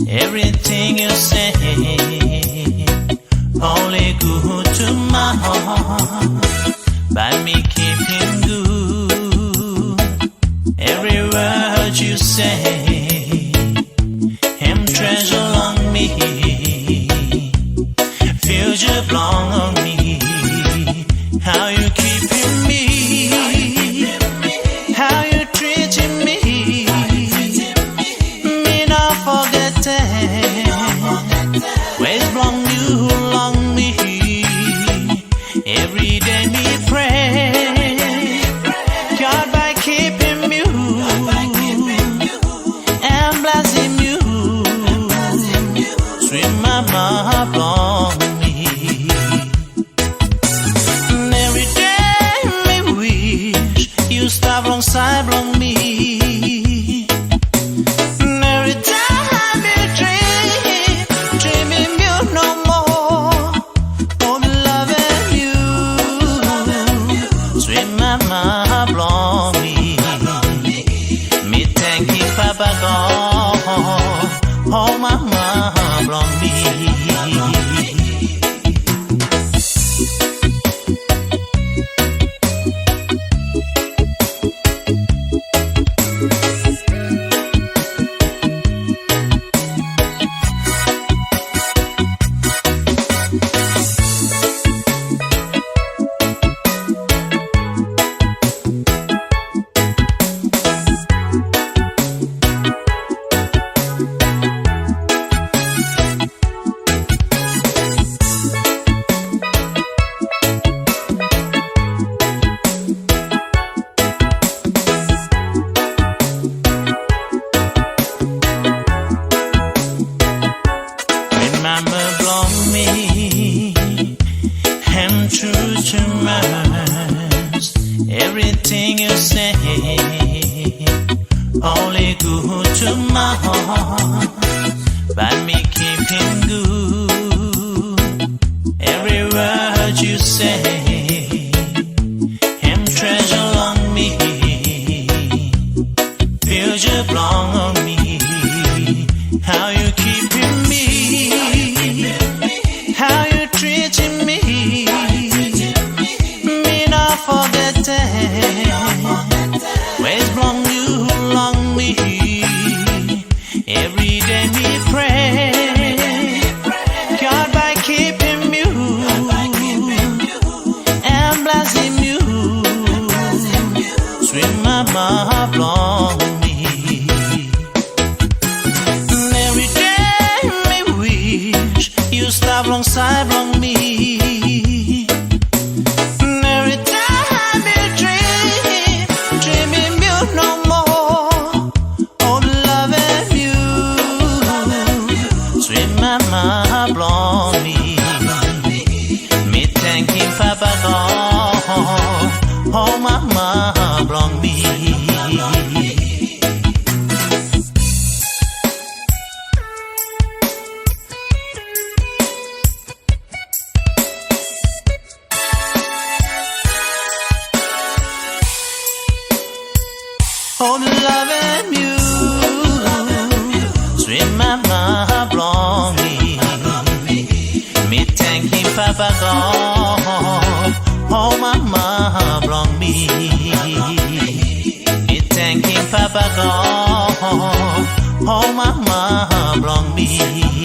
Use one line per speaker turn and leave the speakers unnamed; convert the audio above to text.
Everything you say, only good to my heart. By me keeping good, every word you say, him treasure on me, future belong on me. How you keeping me, how you treating me, me not forget it. Ways belong you along me, every day me pray, God by keeping you and blessing you, sweet mama belong me. And every day me wish you stop alongside belong me. And every time you dreaming you no more, only loving you, sweet mama belong me. Me thank you Papa God, oh mama belong me. Mama belong me, and true to mine. Everything you say, only good to my heart. By me keeping good, every word you say, him treasure on me, future belong on me. How you keeping me, how you treating me, me not forget it. Ways belong you along me, every day me pray, God by keeping you and blessing you, sweet mama belong me. And every day me wish you stop alongside belong me. And every time you dreaming you no more, only loving you, sweet mama belong me. Me thanking Papa God, oh mama belong me. Only loving you, sweet mama belong me. Me thanking Papa God, oh mama belong me. Me thanking Papa God, oh mama belong me.